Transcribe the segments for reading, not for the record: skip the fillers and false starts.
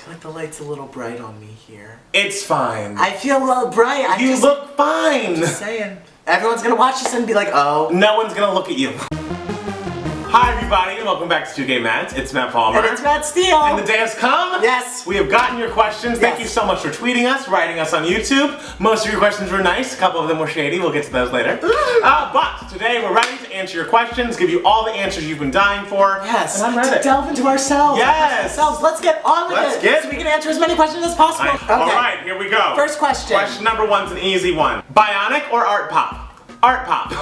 feel like the light's a little bright on me here. It's fine. I feel a little bright. You look fine. Just saying. Everyone's gonna watch this and be like, oh. No one's gonna look at you. Hi everybody, and welcome back to 2 Gay Matt. It's Matt Palmer. And it's Matt Steele. And the day has come. Yes. We have gotten your questions. Thank you so much for tweeting us, writing us on YouTube. Most of your questions were nice. A couple of them were shady. We'll get to those later. But today we're ready to answer your questions, give you all the answers you've been dying for. Yes. And I'm ready. To delve into ourselves. Yes. Let's get on with it. So we can answer as many questions as possible. Okay. All right, here we go. First question. Question number 1's an easy one. Bionic or art pop? Art pop.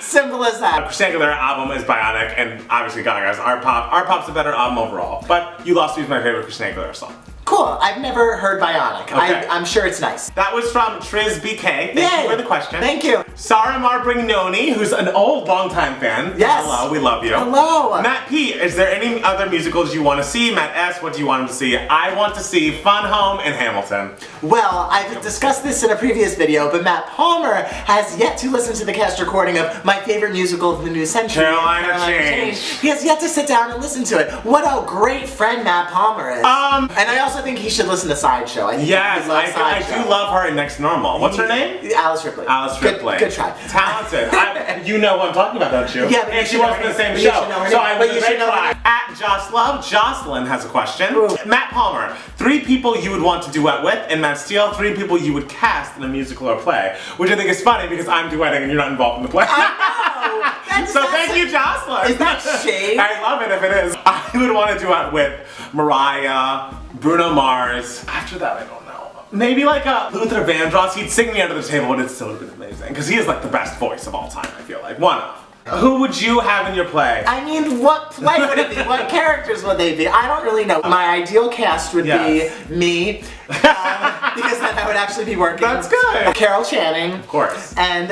Simple as that. Christina Aguilera album is Bionic, and obviously Gaga's Art Pop. Art Pop's a better album overall, but You Lost Me is my favorite Christina Aguilera song. Cool. I've never heard Bionic. Okay. I'm sure it's nice. That was from Triz BK. Thank you for the question. Thank you. Sarah Marbrignoni, who's an old, long-time fan. Yes. Hello, we love you. Hello. Matt P, is there any other musicals you want to see? Matt S, what do you want him to see? I want to see Fun Home and Hamilton. Well, I've discussed this in a previous video, but Matt Palmer has yet to listen to the cast recording of my favorite musical of the new century, Carolina Change. He has yet to sit down and listen to it. What a great friend Matt Palmer is. And I also think he should listen to Sideshow. I do love her in Next Normal. What's her name? Alice Ripley. Alice Ripley. Good try. Talented. You know what I'm talking about, don't you? Yeah, but and she wasn't in the same show. So I was a great try. At Joss Love, Jocelyn has a question. Ooh. Matt Palmer, 3 people you would want to duet with, and Matt Steele, 3 people you would cast in a musical or play. Which I think is funny because I'm duetting and you're not involved in the play. I know! So thank you, Jocelyn. Is that shade? I love it if it is. I would want to duet with Mariah, Bruno Mars. After that, I don't know. Maybe like Luther Vandross. He'd sing me under the table, but it still would have been amazing. Because he is like the best voice of all time, I feel like. One of. Who would you have in your play? I mean, what play would it be? What characters would they be? I don't really know. My ideal cast would be me, because then I would actually be working. That's good. Carol Channing. Of course. And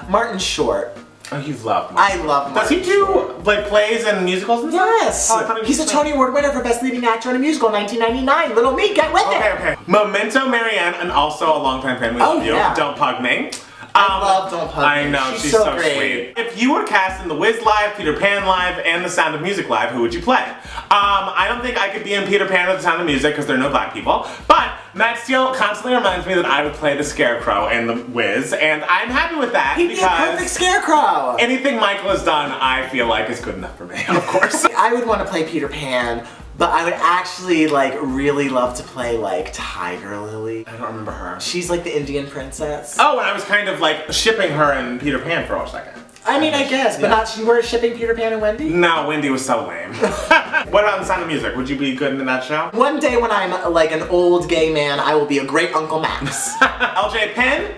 Martin Short. Oh, you love Martin. I love Martin. Does he do like plays and musicals and stuff? Yes. Oh, he's a Tony Award winner for Best Leading Actor in a Musical in 1999. Little me, get with it. Okay. Memento Marianne, and also a longtime fan. We love you. Don't Pug Me. I love Don't Pug Me. I know, she's so sweet. If you were cast in The Wiz Live, Peter Pan Live, and The Sound of Music Live, who would you play? I don't think I could be in Peter Pan or The Sound of Music because there are no black people, but Matt Steele constantly reminds me that I would play the Scarecrow in The Wiz, and I'm happy with that. He'd be a perfect Scarecrow. Anything Michael has done, I feel like is good enough for me, of course. I would want to play Peter Pan, but I would actually like really love to play like Tiger Lily. I don't remember her. She's like the Indian princess. Oh, and I was kind of like shipping her and Peter Pan for a second. I mean, I guess, but not. You were shipping Peter Pan and Wendy? No, Wendy was so lame. What about The Sound of Music? Would you be good in that show? One day when I'm like an old gay man, I will be a great Uncle Max. LJ Penn,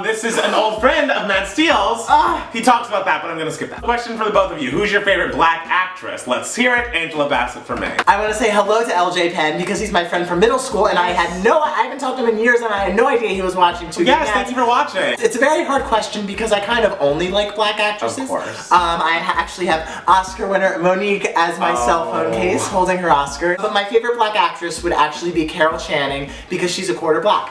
this is an old friend of Matt Steele's. He talks about that, but I'm gonna skip that. Question for the both of you. Who's your favorite black actress? Let's hear it. Angela Bassett for me. I want to say hello to LJ Penn because he's my friend from middle school, and I haven't talked to him in years, and I had no idea he was watching 2 Gay Yes, Mats. thank you for watching. It's a very hard question because I kind of only like black actresses. Of course. I actually have Oscar winner Monique as my cell phone case, holding her Oscar. But my favorite black actress would actually be Carol Channing because she's a quarter black.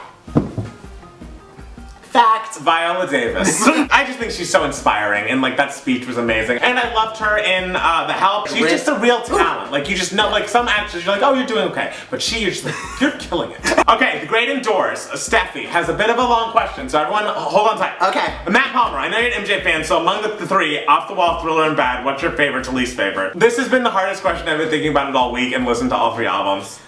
Fact. Viola Davis. I just think she's so inspiring, and like that speech was amazing. And I loved her in The Help. She's just a real talent. Like you just know, like some actors, you're like, oh, you're doing okay, but you're just like, you're killing it. Okay, The Great Indoors. Steffi has a bit of a long question, so everyone hold on tight. Okay. Matt Palmer, I know you're an MJ fan, so among the 3, Off the Wall, Thriller, and Bad, what's your favorite to least favorite? This has been the hardest question. I've been thinking about it all week and listened to all 3 albums.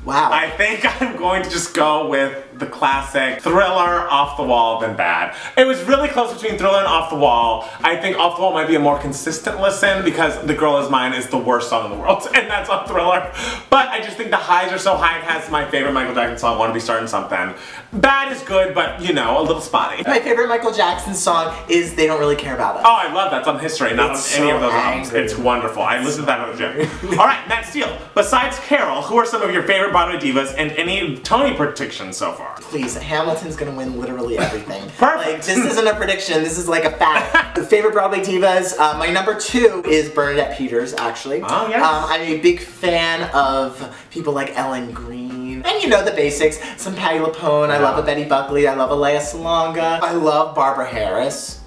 Wow. I think I'm going to just go with the classic Thriller, Off the Wall, then Bad. It was really close between Thriller and Off the Wall. I think Off the Wall might be a more consistent listen because The Girl Is Mine is the worst song in the world, and that's on Thriller. But I just think the highs are so high. It has my favorite Michael Jackson song, Wanna Be Starting Something. Bad is good, but you know, a little spotty. My favorite Michael Jackson song is They Don't Really Care About Us. Oh, I love that. It's on History, not on any of those albums. angry. It's wonderful. I listened to that at the gym. Alright, Matt Steele. Besides Carol, who are some of your favorite Broadway divas and any Tony predictions so far? Please, Hamilton's gonna win literally everything. Perfect. Like, this isn't a prediction, this is like a fact. The favorite Broadway divas, my number 2 is Bernadette Peters, actually. Oh, yes. I'm a big fan of people like Ellen Greene. And you know the basics. Some Patti LuPone, I love a Betty Buckley, I love a Lea Salonga. I love Barbara Harris.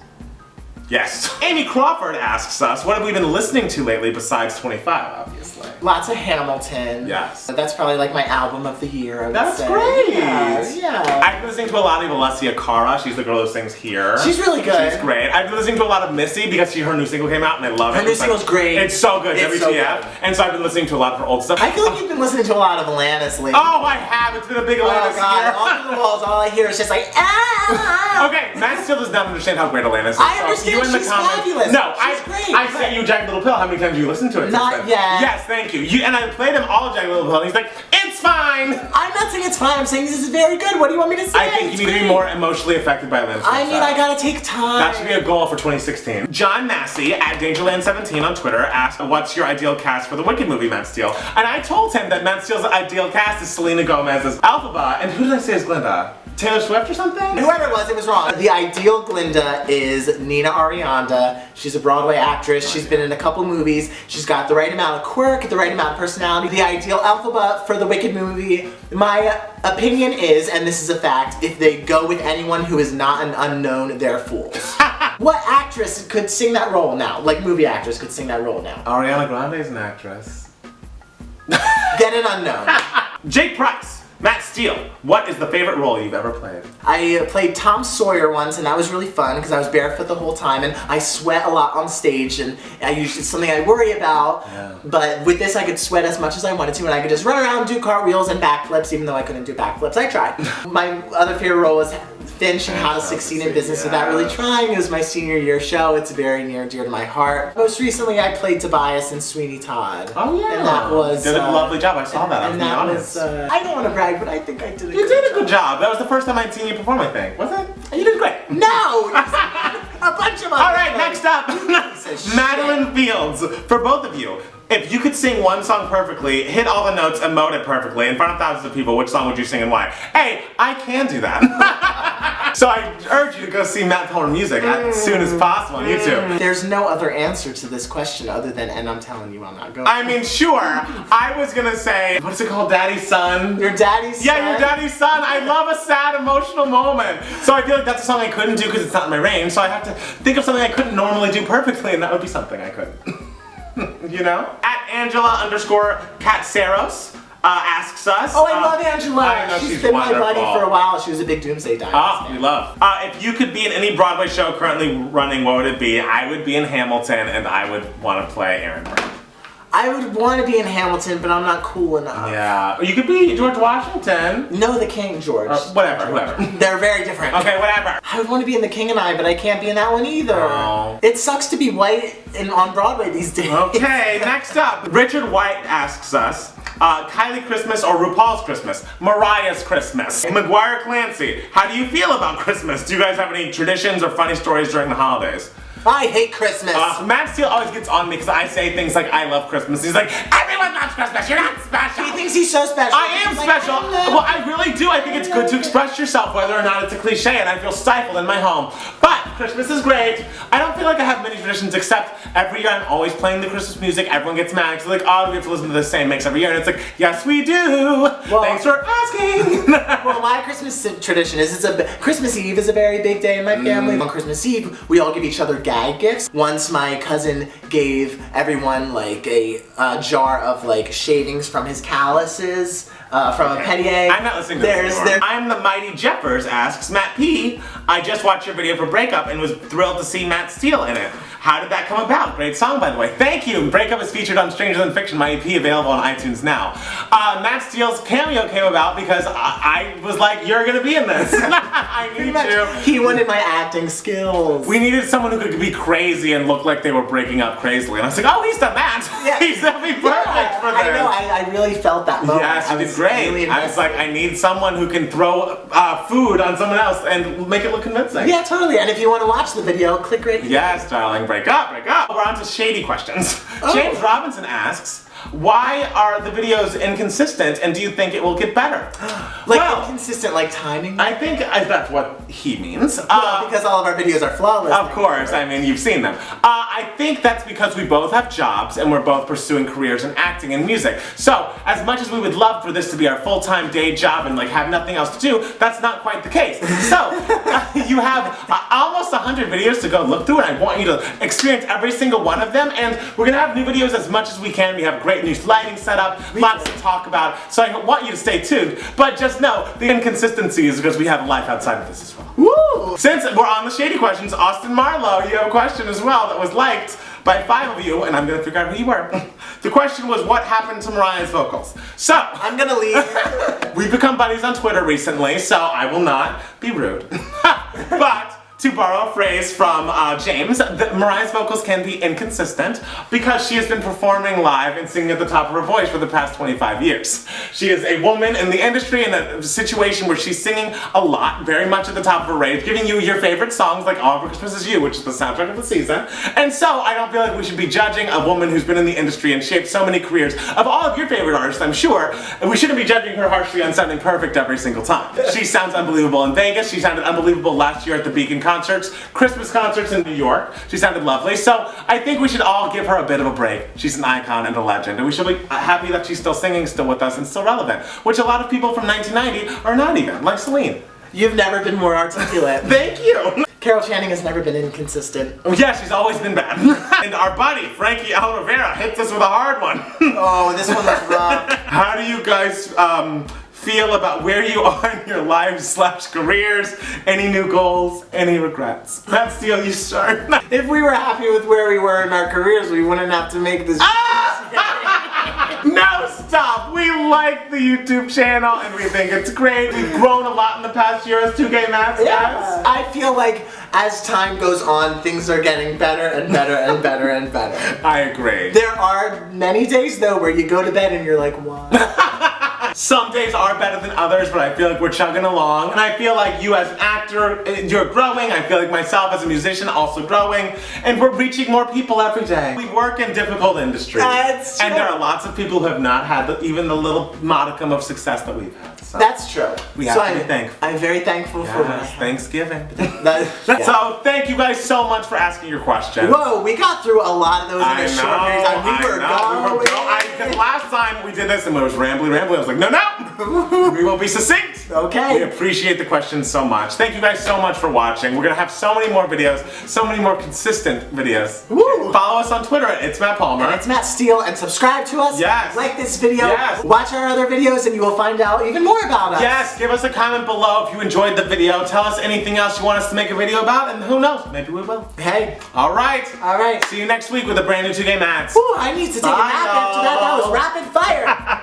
Yes. Amy Crawford asks us, what have we been listening to lately besides 25, obviously? Lots of Hamilton. Yes. That's probably like my album of the year, I would That's say. great. Yeah. I've been listening to a lot of Alessia Cara. She's the girl who sings Here. She's really good. She's great. I've been listening to a lot of Missy because her new single came out and I love it. Her new single's great. It's so good, It's WTF. so good. And so I've been listening to a lot of her old stuff. I feel like you've been listening to a lot of Alanis lately. Oh, I have. It's been a big Alanis Oh god, year. all through the walls, all I hear is just like, ah! Okay, Matt still does not understand how great Alanis is. I So understand, you in the she's comments, fabulous. No, She's great. I sent you Jagged Little Pill. How many times have you listened to it? Not since then? yet. Yes, thank you. And I played him all of Jagged Little Pill and he's like, it's fine. I'm not saying it's fine, I'm saying this is very good. What do you want me to say? I think you need to be more emotionally affected by Alanis. I mean, I gotta take time. That should be a goal for 2016. John Massey at Dangerland17 on Twitter asked, what's your ideal cast for the Wicked movie, Matt Steele? And I told him that Matt Steele's ideal cast is Selena Gomez as Elphaba, and who did I say is Glinda? Taylor Swift or something? Whoever it was wrong. The ideal Glinda is Nina Arianda. She's a Broadway actress. She's been in a couple movies. She's got the right amount of quirk, the right amount of personality. The ideal Elphaba for the Wicked movie, my opinion is, and this is a fact, if they go with anyone who is not an unknown, they're fools. What actress could sing that role now? Like movie actress could sing that role now? Ariana Grande is an actress. Get an unknown. Jake Price. Matt Steele, what is the favorite role you've ever played? I played Tom Sawyer once, and that was really fun because I was barefoot the whole time, and I sweat a lot on stage, and it's something I worry about. Yeah. But with this, I could sweat as much as I wanted to, and I could just run around, do cartwheels and backflips, even though I couldn't do backflips. I tried. My other favorite role was Finch in How to Succeed in Business Without Really Trying. It was my senior year show. It's very near and dear to my heart. Most recently, I played Tobias in Sweeney Todd. Oh yeah. And that was you did a lovely job. I saw that. And that was. I don't want to brag, but I think I did a You did a good job. That was the first time I'd seen you perform, I think. Was it? You did great. No! A bunch of All right, next up, of Madeline Fields. For both of you, if you could sing one song perfectly, hit all the notes, emote it perfectly in front of thousands of people, which song would you sing and why? Hey, I can do that. So I urge you to go see Matt Palmer Music as soon as possible on YouTube. There's no other answer to this question other than, and I'm telling you I'm not going. I mean, sure, I was gonna say, what is it called, Daddy's Son? Your daddy's son? Yeah, Your Daddy's Son. I love a sad, emotional moment. So I feel like that's a song I couldn't do because it's not in my range, so I have to think of something I couldn't normally do perfectly, and that would be something I couldn't. You know? At Angela_Katseros asks us. Oh, I love Angela. I know, she's she's been wonderful. my buddy for a while. She was a big Doomsday Diaries Ah, fan. we love. If you could be in any Broadway show currently running, what would it be? I would be in Hamilton, and I would want to play Aaron Burr. I would want to be in Hamilton, but I'm not cool enough. Yeah. Or you could be George Washington. No, the King, George. Whatever, whoever. They're very different. Okay, whatever. I would want to be in The King and I, but I can't be in that one either. Oh. It sucks to be white on Broadway these days. Okay, next up, Richard White asks us, Kylie Christmas or RuPaul's Christmas? Mariah's Christmas. McGuire Clancy, how do you feel about Christmas? Do you guys have any traditions or funny stories during the holidays? I hate Christmas. Matt Steele always gets on me because I say things like, I love Christmas. He's like, everyone loves Christmas, you're not special. He thinks he's so special. I am He's like, special. I love- Well, I really do. I think it's good to express yourself, whether or not it's a cliche, and I feel stifled in my home. But Christmas is great. I don't feel like I have many traditions, except every year I'm always playing the Christmas music. Everyone gets mad because like, oh, we have to listen to the same mix every year, and it's like, yes, we do. Well, thanks for asking. Well, my Christmas tradition is Christmas Eve is a very big day in my family. On Christmas Eve, we all give each other gag gifts. Once my cousin gave everyone like a jar of like shavings from his calluses from a Petier. I'm not listening to this anymore. I'm the Mighty Jeffers asks, Matt P, I just watched your video for Breakup and was thrilled to see Matt Steele in it. How did that come about? Great song, by the way. Thank you. Breakup is featured on Stranger Than Fiction, my EP, available on iTunes now. Matt Steele's cameo came about because I was like, you're gonna be in this. I need you. He wanted my acting skills. We needed someone who could be crazy and look like they were breaking up crazily. And I was like, oh, he's done that. Yeah. He's gonna be perfect for this. I know, I really felt that moment. Yes, you did great. Really I was like, I need someone who can throw food on someone else and make it look convincing. yeah, totally. And if you want to watch the video, click right here. Yes, darling, break up, break up. We're on to shady questions. Oh. James Robinson asks, why are the videos inconsistent and do you think it will get better? Inconsistent, like timing? I think that's what he means. Because all of our videos are flawless. Of course, I mean, you've seen them. I think that's because we both have jobs and we're both pursuing careers in acting and music. So, as much as we would love for this to be our full-time day job and like have nothing else to do, that's not quite the case. So, you have almost 100 videos to go look through and I want you to experience every single one of them, and we're gonna have new videos as much as we can. We have great great new lighting setup, lots to talk about. So I want you to stay tuned. But just know, the inconsistency is because we have a life outside of this as well. Woo! Since we're on the shady questions, Austin Marlowe, you have a question as well that was liked by 5 of you, and I'm gonna figure out who you were. The question was, what happened to Mariah's vocals? So, I'm gonna leave. we've become buddies on Twitter recently, so I will not be rude. But, to borrow a phrase from James, Mariah's vocals can be inconsistent because she has been performing live and singing at the top of her voice for the past 25 years. She is a woman in the industry in a situation where she's singing a lot, very much at the top of her range, giving you your favorite songs like All Over Christmas Is You, which is the soundtrack of the season. And so I don't feel like we should be judging a woman who's been in the industry and shaped so many careers of all of your favorite artists, I'm sure, and we shouldn't be judging her harshly on sounding perfect every single time. She sounds unbelievable in Vegas. She sounded unbelievable last year at the Beacon concerts, Christmas concerts in New York. She sounded lovely. So I think we should all give her a bit of a break. She's an icon and a legend, and we should be happy that she's still singing, still with us, and still relevant, which a lot of people from 1990 are not even, like Celine. You've never been more articulate. Thank you. Carol Channing has never been inconsistent. Oh yeah, she's always been bad. And our buddy, Frankie L. Rivera, hits us with a hard one. Oh, this one was rough. How do you guys feel about where you are in your lives/careers? Any new goals? Any regrets? Matt Steele, you start. If we were happy with where we were in our careers, we wouldn't have to make this. No, stop! We like the YouTube channel and we think it's great. We've grown a lot in the past year as 2 gay mats, guys. Yeah. I feel like as time goes on, things are getting better and better and better and better. I agree. There are many days though where you go to bed and you're like, what? Some days are better than others, but I feel like we're chugging along. And I feel like you as an actor, you're growing. I feel like myself as a musician also growing. And we're reaching more people every day. We work in difficult industries. That's true. And there are lots of people who have not had even the little modicum of success that we've had. So That's true. we have to be thankful. I'm very thankful for what I Yes, have. Thanksgiving. Yeah. So thank you guys so much for asking your questions. Whoa, we got through a lot of those in a short period of time. We were going. Because last time we did this and it was rambly. I was like, no, we will be succinct. Okay. We appreciate the questions so much. Thank you guys so much for watching. We're gonna have so many more videos, so many more consistent videos. Woo. Follow us on Twitter at It's Matt Palmer. It's Matt Steele, and subscribe to us. Yes. Like this video. Yes. Watch our other videos, and you will find out even more about us. Yes, give us a comment below if you enjoyed the video. Tell us anything else you want us to make a video about, and who knows, maybe we will. Hey. All right. All right. See you next week with a brand new 2 gay mats. Ooh, I need to take a nap after that. That was rapid fire.